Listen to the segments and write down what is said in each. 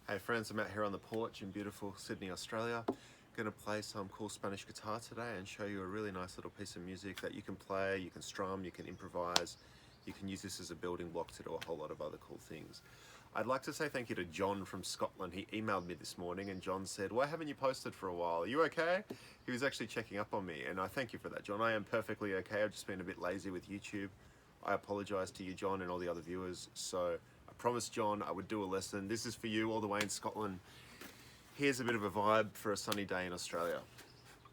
Hey friends, I'm out here on the porch in beautiful Sydney, Australia. Going to play some cool Spanish guitar today and show you a really nice little piece of music that you can play, you can strum, you can improvise. You can use this as a building block to do a whole lot of other cool things. I'd like to say thank you to John from Scotland. He emailed me this morning and John said, "Why haven't you posted for a while? Are you okay?" He was actually checking up on me, and I thank you for that, John. I am perfectly okay. I've just been a bit lazy with YouTube. I apologize to you, John, and all the other viewers. So I promised John I would do a lesson. This is for you all the way in Scotland. Here's a bit of a vibe for a sunny day in Australia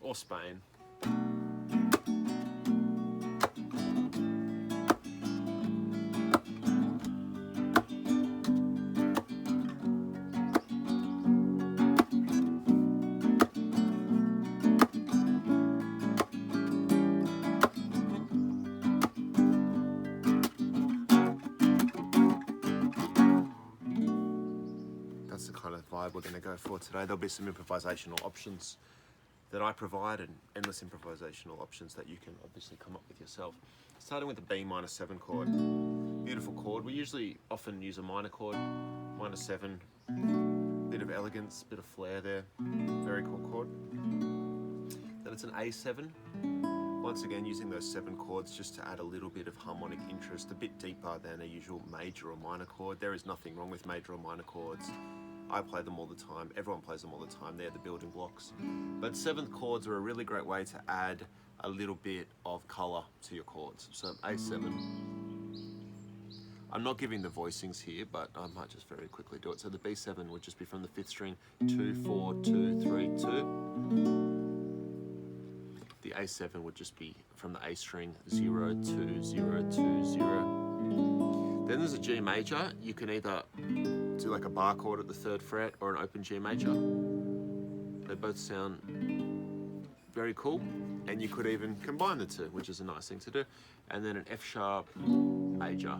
or Spain. That's the kind of vibe we're going to go for today. There'll be some improvisational options that I provide and endless improvisational options that you can obviously come up with yourself. Starting with the Bm7 chord. Beautiful chord. We usually often use a minor chord, -7. Bit of elegance, bit of flair there. Very cool chord. Then it's an A7. Once again, using those 7 chords just to add a little bit of harmonic interest, a bit deeper than a usual major or minor chord. There is nothing wrong with major or minor chords. I play them all the time. Everyone plays them all the time. They're the building blocks. But 7th chords are a really great way to add a little bit of color to your chords. So A7. I'm not giving the voicings here, but I might just very quickly do it. So the B7 would just be from the 5th string, 2, 4, 2, 3, 2. The A7 would just be from the A string, 0, 2, 0, 2, 0. Then there's a G major. You can either do like a bar chord at the 3rd fret or an open G major. They both sound very cool, and you could even combine the two, which is a nice thing to do. And then an F sharp major.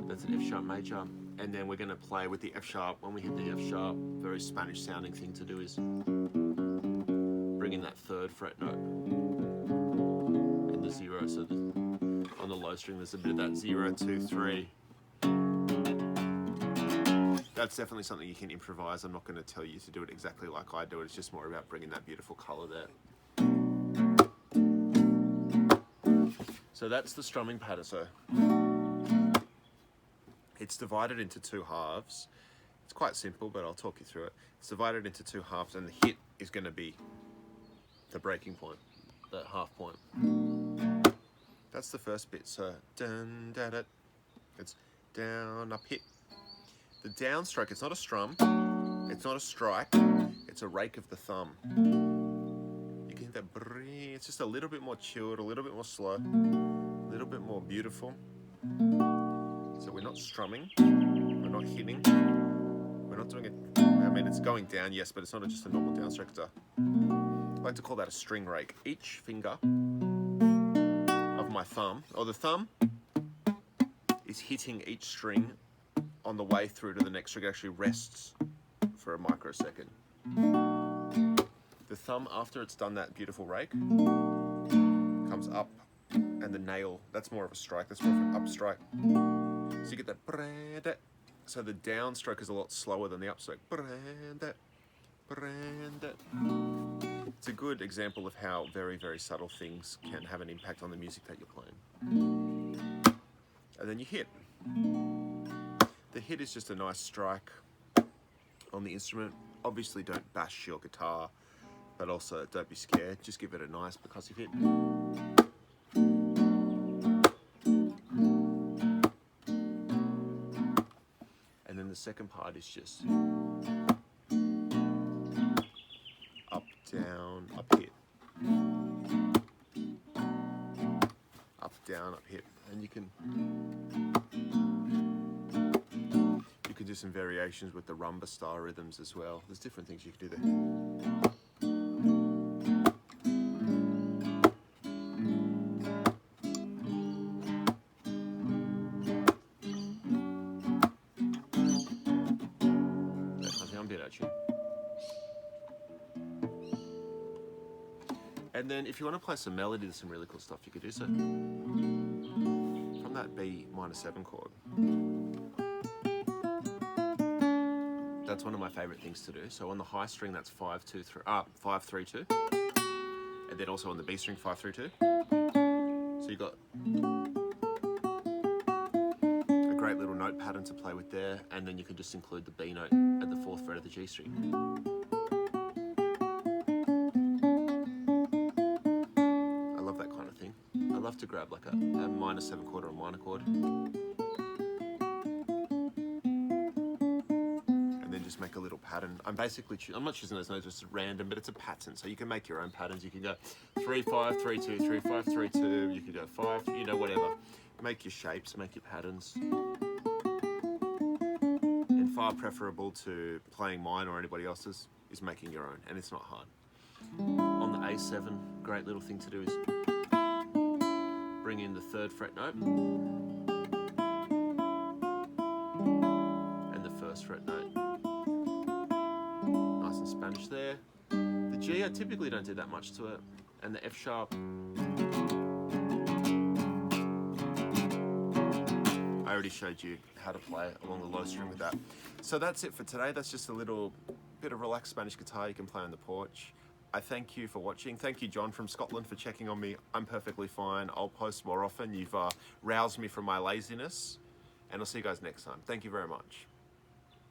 That's an F sharp major. And then we're going to play with the F sharp. When we hit the F sharp, very Spanish sounding thing to do is bring in that 3rd fret note and the 0. So on the low string, there's a bit of that 0, 2, 3. That's definitely something you can improvise. I'm not going to tell you to do it exactly like I do it. It's just more about bringing that beautiful color there. So that's the strumming pattern. So it's divided into 2 halves. It's quite simple, but I'll talk you through it. It's divided into 2 halves, and the hit is going to be the breaking point, that half point. That's the first bit. So dun da da. It's down, up, hit. The downstroke, it's not a strum, it's not a strike, it's a rake of the thumb. You can hit that, it's just a little bit more chilled, a little bit more slow, a little bit more beautiful. So we're not strumming, we're not hitting, we're not doing it, I mean it's going down, yes, but it's not just a normal downstroke, it's I like to call that a string rake. Each finger of my thumb, or the thumb, is hitting each string on the way through to the next string. It actually rests for a microsecond. The thumb, after it's done that beautiful rake, comes up, and the nail, that's more of a strike, that's more of an up strike. So you get that, so the downstroke is a lot slower than the upstroke. It's a good example of how very, very subtle things can have an impact on the music that you're playing. And then you hit. The hit is just a nice strike on the instrument. Obviously don't bash your guitar, but also don't be scared. Just give it a nice percussive hit. And then the second part is just up, down, up, hit. Up, down, up, hit. And you can do some variations with the rumba style rhythms as well. There's different things you can do there. And then if you want to play some melody, there's some really cool stuff you could do. So from that Bm7 chord, That's one of my favorite things to do. So on the high string, that's 5, 2, 3, 5, 3, 2. And then also on the B string, 5, 3, 2. So you've got a great little note pattern to play with there, and then you can just include the B note at the 4th fret of the G string. I love that kind of thing. I love to grab like a minor 7 chord or a minor chord, and then just make a little pattern. I'm not choosing those notes just at random, but it's a pattern, so you can make your own patterns. You can go 3, 5, 3, 2, 3, 5, 3, 2. You can go 5, you know, whatever. Make your shapes, make your patterns. And far preferable to playing mine or anybody else's is making your own, and it's not hard. On the A7, great little thing to do is bring in the 3rd fret note and the 1st fret note. Nice and Spanish there. The G, I typically don't do that much to it, and the F sharp, I already showed you how to play along the low string with that. So that's it for today. That's just a little bit of relaxed Spanish guitar you can play on the porch. I thank you for watching. Thank you, John from Scotland, for checking on me. I'm perfectly fine. I'll post more often. You've roused me from my laziness, and I'll see you guys next time. Thank you very much.